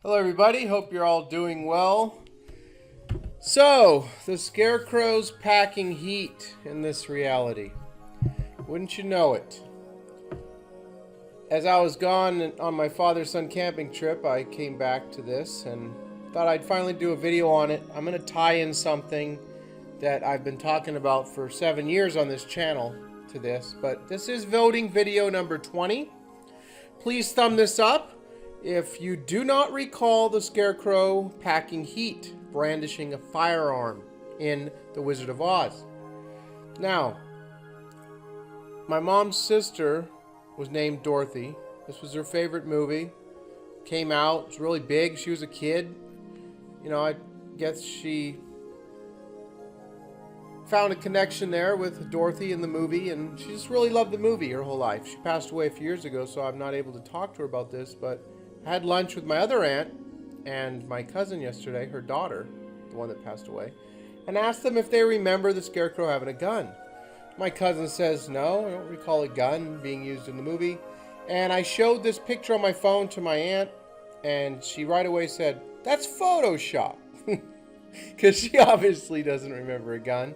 Hello everybody, hope you're all doing well. So, the Scarecrow's packing heat in this reality. Wouldn't you know it? As I was gone on my father-son camping trip, I came back to this and thought I'd finally do a video on it. I'm going to tie in something that I've been talking about for 7 years on this channel to this, but this is voting video number 20. Please thumb this up if you do not recall the Scarecrow packing heat, brandishing a firearm in The Wizard of Oz. Now, my mom's sister was named Dorothy. This was her favorite movie. Came out, it was really big. She was a kid. You know, I guess she found a connection there with Dorothy in the movie, and she just really loved the movie her whole life. She passed away a few years ago, so I'm not able to talk to her about this, but I had lunch with my other aunt and my cousin yesterday, her daughter, the one that passed away, and asked them if they remember the Scarecrow having a gun. My cousin says, no, I don't recall a gun being used in the movie. And I showed this picture on my phone to my aunt, and she right away said, that's Photoshop. Because she obviously doesn't remember a gun.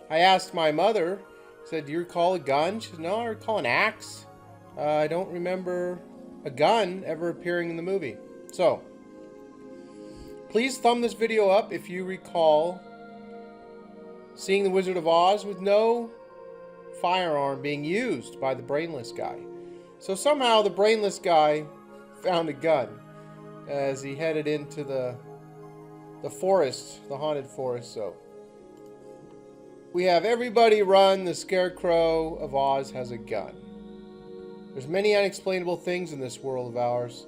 I asked my mother, said, do you recall a gun? She said, no, I recall an axe. I don't remember a gun ever appearing in the movie. So, please thumb this video up if you recall seeing The Wizard of Oz with no firearm being used by the brainless guy. So somehow the brainless guy found a gun as he headed into the forest, the haunted forest. So we have everybody run, the Scarecrow of Oz has a gun. There's many unexplainable things in this world of ours.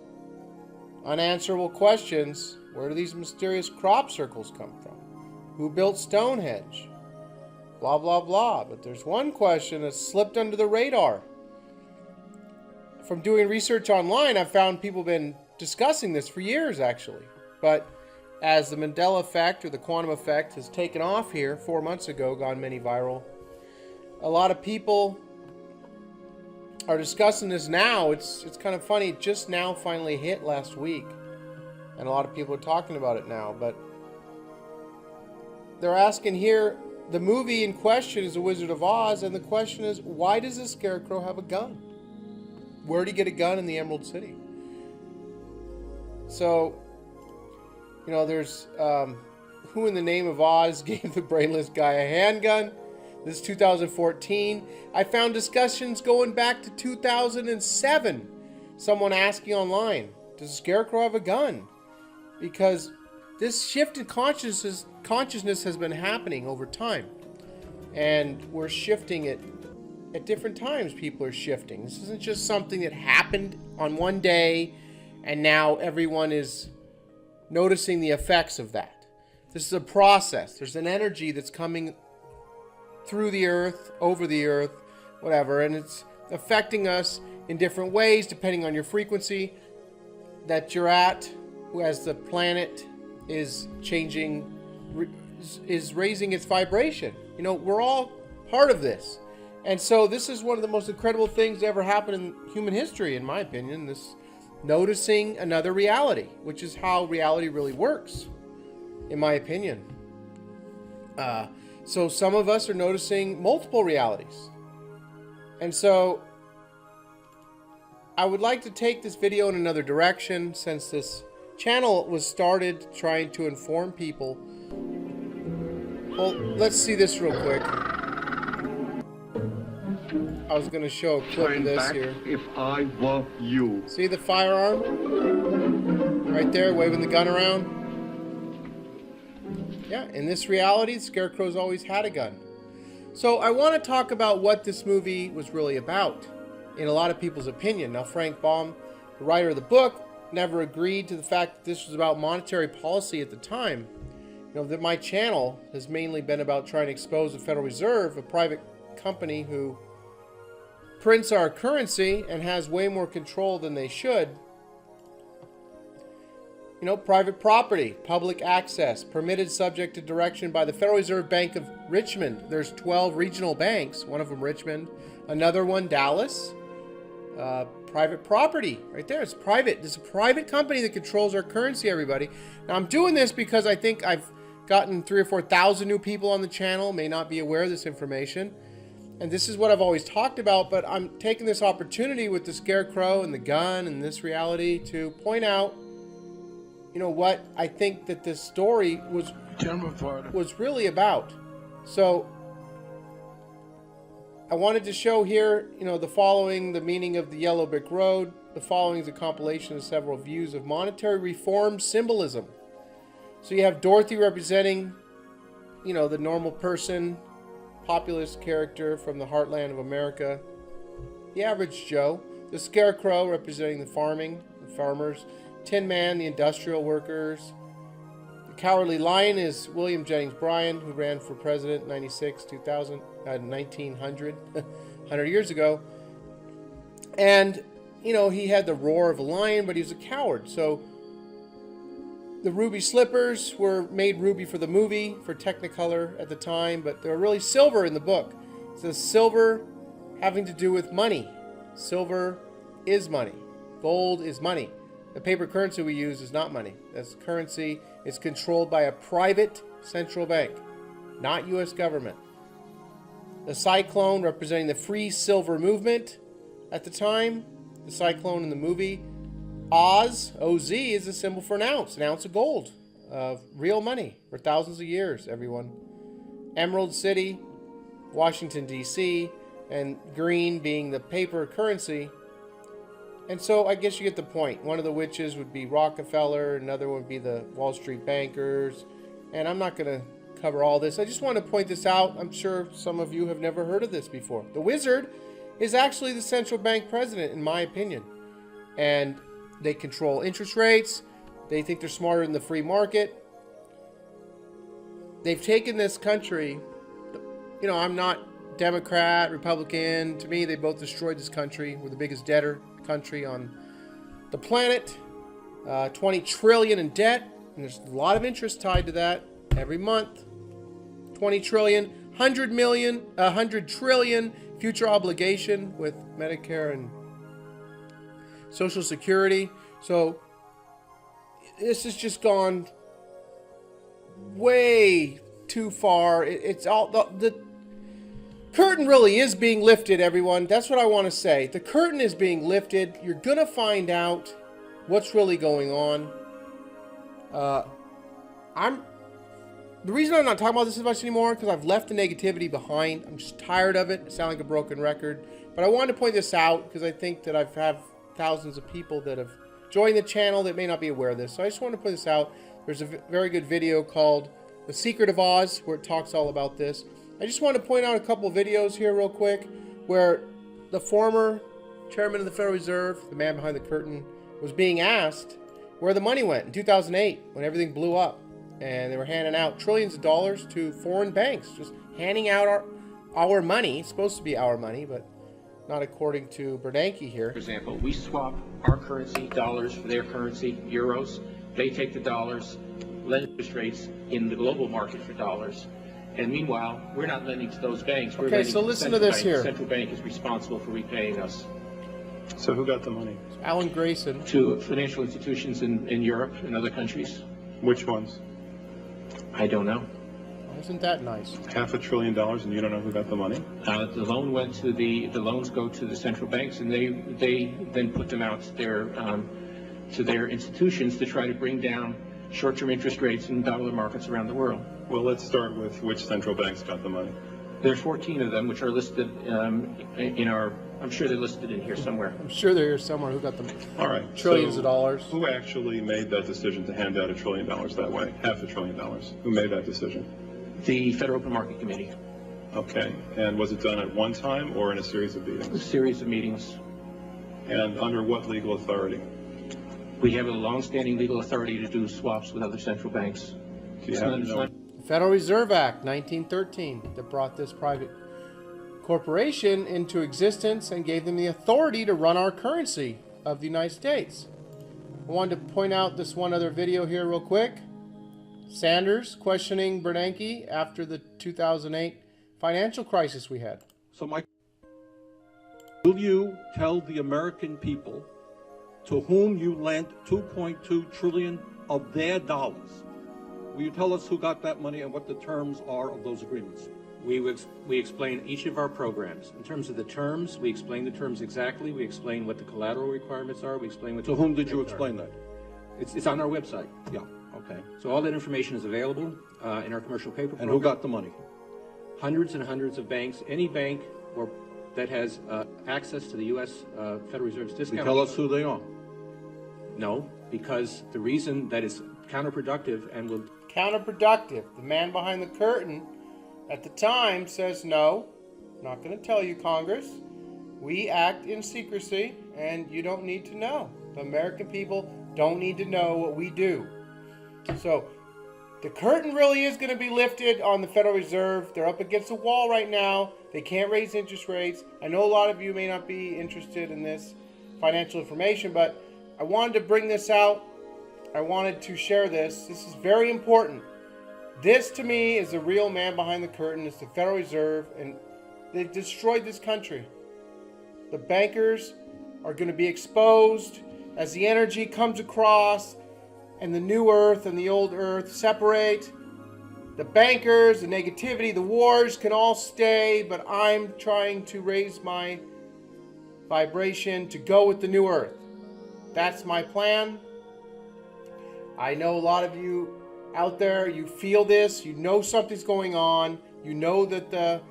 Unanswerable questions. Where do these mysterious crop circles come from? Who built Stonehenge? Blah, blah, blah. But there's one question that slipped under the radar. From doing research online, I've found people have been discussing this for years, actually. But as the Mandela effect or the quantum effect has taken off here 4 months ago, gone many viral, a lot of people are discussing this now. It's kind of funny. It just now finally hit last week. And a lot of people are talking about it now. But they're asking here, the movie in question is The Wizard of Oz, and the question is, why does the Scarecrow have a gun? Where did he get a gun in the Emerald City? So, you know, there's who in the name of Oz gave the brainless guy a handgun? This is 2014. I found discussions going back to 2007. Someone asking online, does the Scarecrow have a gun? Because this shift in consciousness has been happening over time. And we're shifting it at different times. People are shifting. This isn't just something that happened on one day and now everyone is noticing the effects of that. This is a process. There's an energy that's coming through the earth, over the earth, whatever, and it's affecting us in different ways depending on your frequency that you're at, as the planet is changing, is raising its vibration. You know, we're all part of this. And so this is one of the most incredible things to ever happen in human history, in my opinion, this noticing another reality, which is how reality really works, in my opinion. So some of us are noticing multiple realities. And so I would like to take this video in another direction, since this channel was started trying to inform people. Well, let's see this real quick. I was going to show a clip of this here. If I were you. See the firearm? Right there, waving the gun around. Yeah, in this reality, the Scarecrow's always had a gun. So I want to talk about what this movie was really about, in a lot of people's opinion. Now, Frank Baum, the writer of the book, never agreed to the fact that this was about monetary policy at the time. You know, that my channel has mainly been about trying to expose the Federal Reserve, a private company who prints our currency and has way more control than they should. You know, private property, public access, permitted subject to direction by the Federal Reserve Bank of Richmond. There's 12 regional banks, one of them Richmond, another one Dallas, private property right there. It's private. It's a private company that controls our currency, everybody. Now, I'm doing this because I think I've gotten 3,000 or 4,000 new people on the channel, may not be aware of this information. And this is what I've always talked about, but I'm taking this opportunity with the Scarecrow and the gun and this reality to point out, what I think that this story was really about. So I wanted to show here, the following, the meaning of the yellow brick road. The following is a compilation of several views of monetary reform symbolism. So you have Dorothy representing, the normal person, populist character from the heartland of America, the average Joe. The Scarecrow representing the farmers. Tin Man, the industrial workers. The Cowardly Lion is William Jennings Bryan, who ran for president in 1900, 100 years ago. And, he had the roar of a lion, but he was a coward. So the ruby slippers were made ruby for the movie, for Technicolor at the time, but they were really silver in the book. It says silver having to do with money. Silver is money. Gold is money. The paper currency we use is not money. This currency is controlled by a private central bank, not U.S. government. The cyclone representing the free silver movement at the time. The cyclone in the movie. Oz, O-Z, is a symbol for an ounce of gold, of real money for thousands of years, everyone. Emerald City, Washington, D.C., and green being the paper currency. And so I guess you get the point. One of the witches would be Rockefeller, another one would be the Wall Street bankers. And I'm not going to cover all this. I just want to point this out. I'm sure some of you have never heard of this before. The wizard is actually the central bank president, in my opinion. And they control interest rates. They think they're smarter than the free market. They've taken this country. I'm not Democrat, Republican. To me, they both destroyed this country. We're the biggest debtor country on the planet. 20 trillion in debt. And there's a lot of interest tied to that every month. 20 trillion, 100 trillion future obligation with Medicare and Social Security. So this has just gone way too far. It's all the curtain really is being lifted, everyone. That's what I want to say. The curtain is being lifted. You're gonna find out what's really going on. The reason I'm not talking about this as much anymore because I've left the negativity behind. I'm just tired of it. I sound like a broken record. But I wanted to point this out because I think that I've had thousands of people that have joined the channel that may not be aware of this. So I just want to point this out. There's a very good video called The Secret of Oz where it talks all about this. I just want to point out a couple of videos here real quick where the former chairman of the Federal Reserve, the man behind the curtain, was being asked where the money went in 2008 when everything blew up. And they were handing out trillions of dollars to foreign banks, just handing out our money. It's supposed to be our money, but not according to Bernanke here. For example, we swap our currency, dollars, for their currency, euros. They take the dollars, lend interest rates in the global market for dollars. And meanwhile, we're not lending to those banks. We're okay, so listen to this here. The central bank is responsible for repaying us. So who got the money? Alan Grayson. To financial institutions in Europe and other countries. Which ones? I don't know. Isn't that nice? $500 billion and you don't know who got the money? The loan went to the loans go to the central banks, and they then put them out to their institutions to try to bring down short-term interest rates in dollar markets around the world. Well, let's start with which central banks got the money. There are 14 of them, which are listed in our. I'm sure they're listed in here somewhere. I'm sure they're here somewhere. Who got them? All right. Trillions of dollars. Who actually made that decision to hand out $1 trillion that way? $500 billion. Who made that decision? The Federal Open Market Committee. Okay. And was it done at one time or in a series of meetings? A series of meetings. And under what legal authority? We have a long-standing legal authority to do swaps with other central banks. Do you happen to know? The Federal Reserve Act, 1913, that brought this private corporation into existence and gave them the authority to run our currency of the United States. I wanted to point out this one other video here real quick. Sanders questioning Bernanke after the 2008 financial crisis we had. So my Will you tell the American people to whom you lent $2.2 trillion of their dollars? Will you tell us who got that money and what the terms are of those agreements? We explain each of our programs. In terms of the terms, we explain the terms exactly. We explain what the collateral requirements are. We explain what. To whom did you explain that? It's on our website. Yeah, okay. So all that information is available in our commercial paper program. And who got the money? Hundreds and hundreds of banks. Any bank that has access to the U.S. Federal Reserve's Can discount. you tell us who they are? No, because the reason that is counterproductive and will. Counterproductive. The man behind the curtain at the time says, no, I'm not going to tell you, Congress. We act in secrecy, and you don't need to know. The American people don't need to know what we do. So the curtain really is going to be lifted on the Federal Reserve. They're up against a wall right now. They can't raise interest rates. I know a lot of you may not be interested in this financial information, but I wanted to bring this out. I wanted to share this. This is very important. This, to me, is the real man behind the curtain. It's the Federal Reserve, and they've destroyed this country. The bankers are going to be exposed as the energy comes across and the new earth and the old earth separate. The bankers, the negativity, the wars can all stay, but I'm trying to raise my vibration to go with the new earth. That's my plan. I know a lot of you out there, you feel this, you know something's going on, you know that the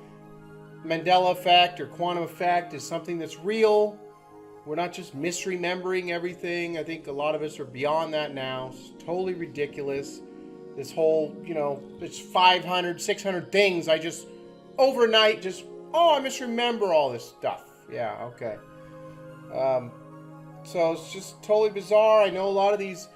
Mandela effect or quantum effect is something that's real. We're not just misremembering everything. I think a lot of us are beyond that now. It's totally ridiculous. This whole, it's 500, 600 things. I just, overnight, I misremember all this stuff. Yeah, okay. So it's just totally bizarre. I know a lot of these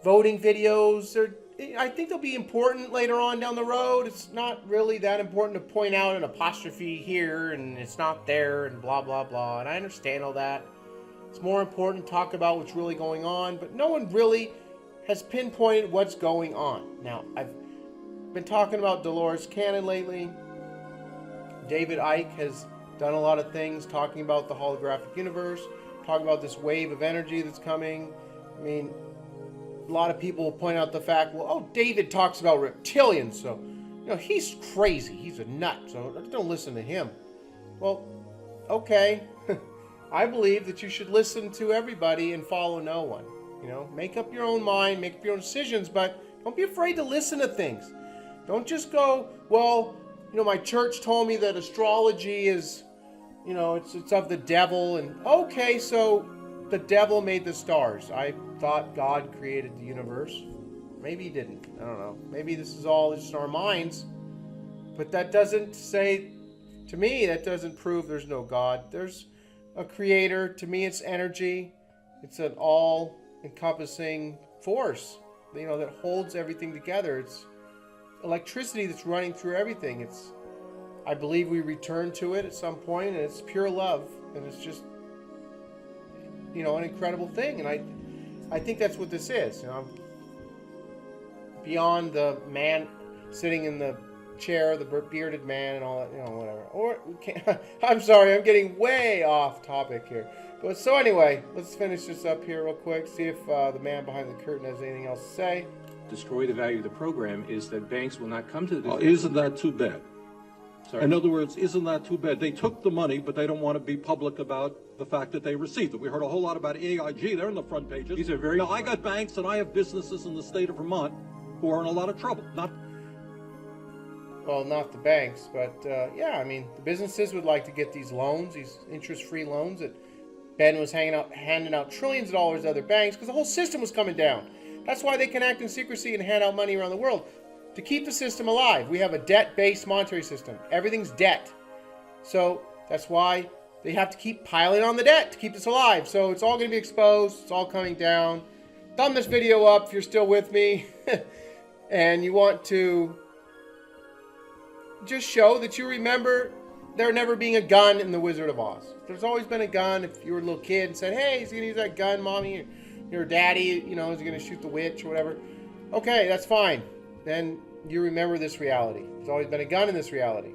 voting videos, I think they'll be important later on down the road. It's not really that important to point out an apostrophe here and it's not there and blah, blah, blah. And I understand all that. It's more important to talk about what's really going on, but no one really has pinpointed what's going on. Now, I've been talking about Dolores Cannon lately. David Icke has done a lot of things talking about the holographic universe, talking about this wave of energy that's coming. I mean, a lot of people point out the fact, David talks about reptilians, so, he's crazy. He's a nut, so don't listen to him. Well, okay. I believe that you should listen to everybody and follow no one. Make up your own mind, make up your own decisions, but don't be afraid to listen to things. Don't just go, my church told me that astrology is, it's of the devil, and okay, so the devil made the stars. I thought God created the universe. Maybe he didn't. I don't know. Maybe this is all just in our minds. But that doesn't say, to me, that doesn't prove there's no God. There's a creator. To me, it's energy. It's an all-encompassing force, that holds everything together. It's electricity that's running through everything. I believe we return to it at some point, and it's pure love. And it's just, an incredible thing. And I think that's what this is. Beyond the man sitting in the chair, the bearded man and all that, whatever. Or I'm sorry, I'm getting way off topic here. But so anyway, let's finish this up here real quick. See if the man behind the curtain has anything else to say. Destroy the value of the program is that banks will not come to the. Isn't that too bad? Sorry. In other words, isn't that too bad? They took the money, but they don't want to be public about the fact that they received it. We heard a whole lot about AIG. They're in the front pages. These are very. Now, I got banks and I have businesses in the state of Vermont who are in a lot of trouble. Not the banks, but the businesses would like to get these loans, these interest-free loans that Ben was handing out trillions of dollars to other banks because the whole system was coming down. That's why they can act in secrecy and hand out money around the world. To keep the system alive. We have a debt-based monetary system. Everything's debt. So that's why they have to keep piling on the debt to keep this alive. So it's all going to be exposed. It's all coming down. Thumb this video up if you're still with me. And you want to just show that you remember there never being a gun in The Wizard of Oz. There's always been a gun. If you were a little kid and said, hey, he's going to use that gun, Mommy. Your daddy, is going to shoot the witch or whatever. Okay, that's fine. Then you remember this reality. There's always been a gun in this reality.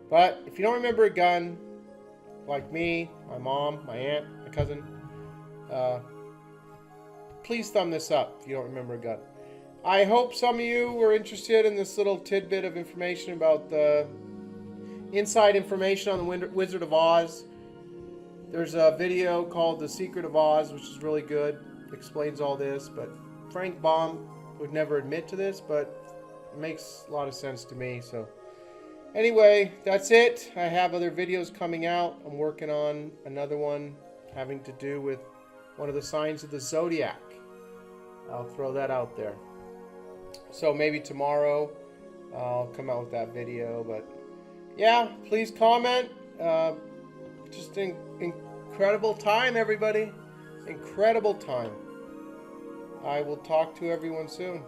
But if you don't remember a gun, like me, my mom, my aunt, my cousin, please thumb this up if you don't remember a gun. I hope some of you were interested in this little tidbit of information about the inside information on the Wizard of Oz. There's a video called The Secret of Oz, which is really good. It explains all this, but Frank Baum would never admit to this, but it makes a lot of sense to me. So anyway, that's it. I have other videos coming out. I'm working on another one having to do with one of the signs of the zodiac. I'll throw that out there. So maybe tomorrow I'll come out with that video. But yeah, please comment. Just an incredible time, everybody. Incredible time. I will talk to everyone soon.